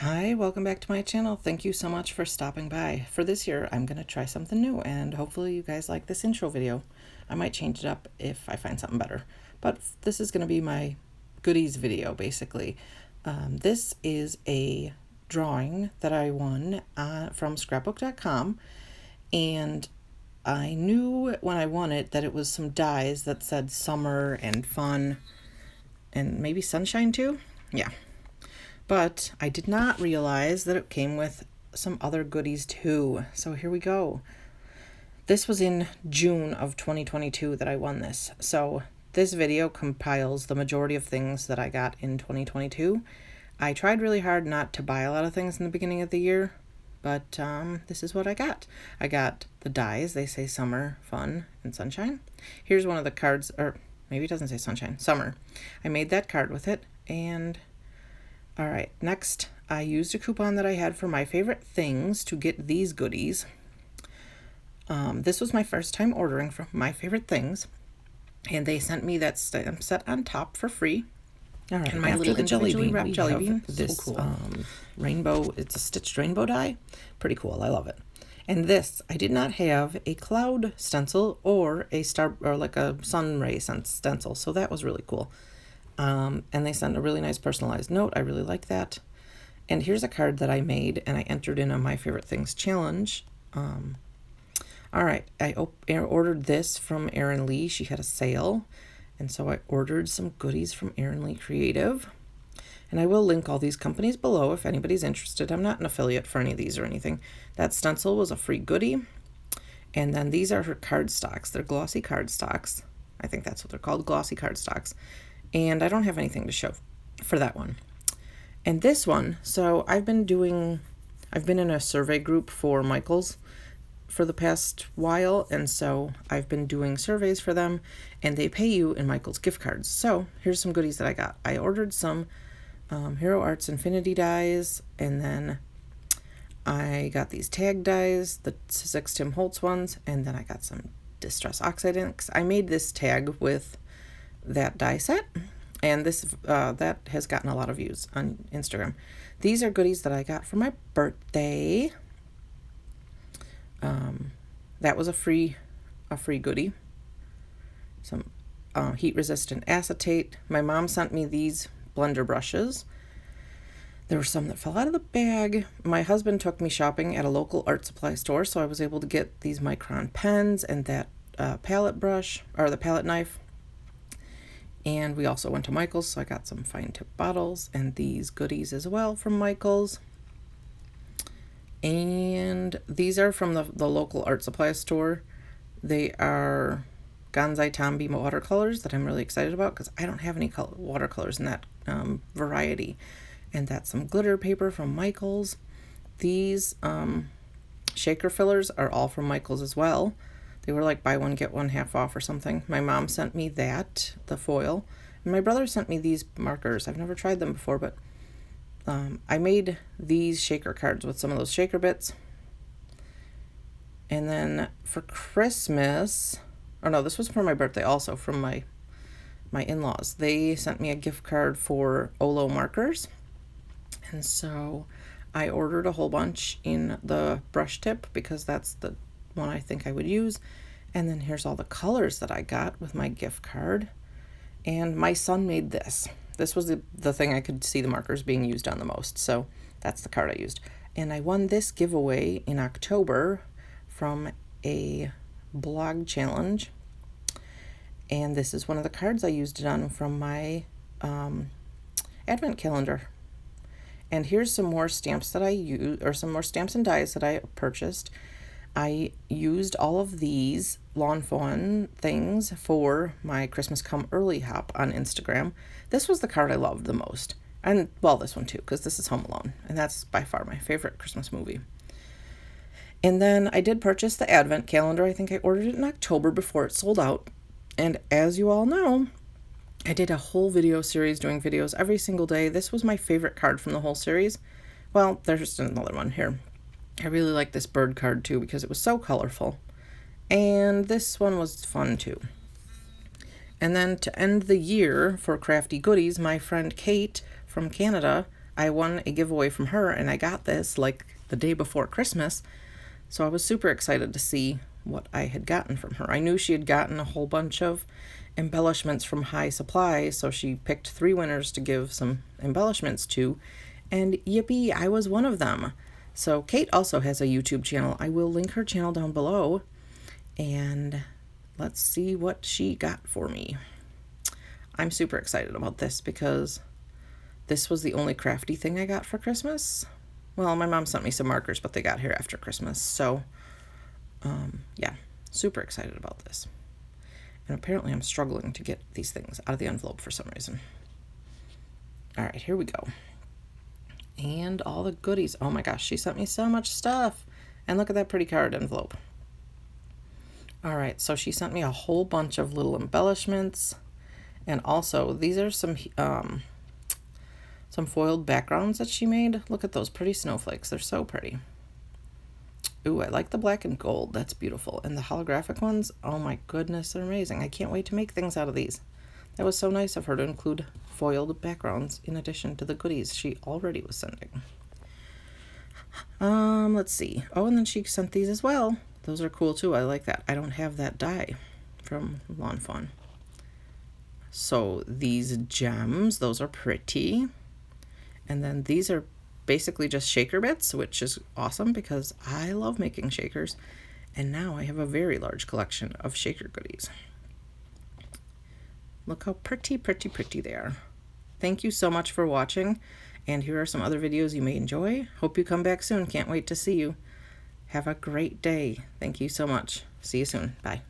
Hi, welcome back to my channel. Thank you so much for stopping by. For this year, I'm going to try something new, and hopefully you guys like this intro video. I might change it up if I find something better, but this is going to be my goodies video, basically. This is a drawing that I won from scrapbook.com, and I knew when I won it that it was some dies that said summer and fun and maybe sunshine too. Yeah. But I did not realize that it came with some other goodies too. So here we go. This was in June of 2022 that I won this. So this video compiles the majority of things that I got in 2022. I tried really hard not to buy a lot of things in the beginning of the year, but this is what I got. I got the dies. They say summer, fun, and sunshine. Here's one of the cards, or maybe it doesn't say sunshine, summer. I made that card with it, and all right, next, I used a coupon that I had for my favorite things to get these goodies. This was my first time ordering from my favorite things, and they sent me that stamp set on top for free. All right, and my little individually wrapped jelly bean. This so cool. Rainbow, it's a stitched rainbow die. Pretty cool, I love it. And this, I did not have a cloud stencil or a star or like a sun ray stencil, so that was really cool. And they sent a really nice personalized note. I really like that. And here's a card that I made and I entered in a My Favorite Things challenge. All right, I ordered this from Erin Lee. She had a sale. And so I ordered some goodies from Erin Lee Creative. And I will link all these companies below if anybody's interested. I'm not an affiliate for any of these or anything. That stencil was a free goodie. And then these are her cardstocks. They're glossy cardstocks. I think that's what they're called, glossy cardstocks. And I don't have anything to show for that one. And this one, so I've been in a survey group for Michaels for the past while, and so I've been doing surveys for them, and they pay you in Michaels gift cards. So here's some goodies that I got. I ordered some Hero Arts Infinity dies, and then I got these tag dies, the 6 Tim Holtz ones, and then I got some Distress Oxide inks. I made this tag with that die set, and this that has gotten a lot of views on Instagram. These are goodies that I got for my birthday. That was a free goodie. Some heat resistant acetate. My mom sent me these blender brushes. There were some that fell out of the bag. My husband took me shopping at a local art supply store, so I was able to get these Micron pens and that palette brush, or the palette knife. And we also went to Michael's, so I got some fine tip bottles and these goodies as well from Michael's. And these are from the local art supply store. They are Gansai Tambi watercolors that I'm really excited about because I don't have any watercolors in that variety. And that's some glitter paper from Michael's. These shaker fillers are all from Michael's as well. They were like buy one, get one half off or something. My mom sent me that, the foil. And my brother sent me these markers. I've never tried them before, but I made these shaker cards with some of those shaker bits. And then for Christmas, or no, this was for my birthday also, from my in-laws. They sent me a gift card for Olo markers. And so I ordered a whole bunch in the brush tip because that's the one I think I would use. And then here's all the colors that I got with my gift card. And my son made this. This was the thing I could see the markers being used on the most. So that's the card I used. And I won this giveaway in October from a blog challenge. And this is one of the cards I used it on from my advent calendar. And here's some more stamps that I used, or some more stamps and dies that I purchased. I used all of these Lawn Fawn things for my Christmas Come Early Hop on Instagram. This was the card I loved the most. And, well, this one too, because this is Home Alone. And that's by far my favorite Christmas movie. And then I did purchase the Advent calendar. I think I ordered it in October before it sold out. And as you all know, I did a whole video series doing videos every single day. This was my favorite card from the whole series. Well, there's just another one here. I really like this bird card too because it was so colorful. And this one was fun too. And then to end the year for Crafty Goodies, my friend Kate from Canada I won a giveaway from her, and I got this like the day before Christmas. So I was super excited to see what I had gotten from her. I knew she had gotten a whole bunch of embellishments from High Supply, so she picked 3 winners to give some embellishments to, and yippee, I was one of them. So Kate also has a YouTube channel. I will link her channel down below, and let's see what she got for me. I'm super excited about this because this was the only crafty thing I got for Christmas. Well, my mom sent me some markers, but they got here after Christmas. So, yeah, super excited about this. And apparently I'm struggling to get these things out of the envelope for some reason. All right, here we go. And all the goodies. Oh my gosh, she sent me so much stuff. And look at that pretty card envelope. All right, so she sent me a whole bunch of little embellishments. And also, these are some foiled backgrounds that she made. Look at those pretty snowflakes. They're so pretty. Ooh, I like the black and gold. That's beautiful. And the holographic ones, oh my goodness, they're amazing. I can't wait to make things out of these. That was so nice of her to include foiled backgrounds in addition to the goodies she already was sending. Let's see. Oh, and then she sent these as well. Those are cool too. I like that. I don't have that die from Lawn Fawn. So these gems, those are pretty. And then these are basically just shaker bits, which is awesome because I love making shakers. And now I have a very large collection of shaker goodies. Look how pretty, pretty, pretty they are. Thank you so much for watching. And here are some other videos you may enjoy. Hope you come back soon. Can't wait to see you. Have a great day. Thank you so much. See you soon. Bye.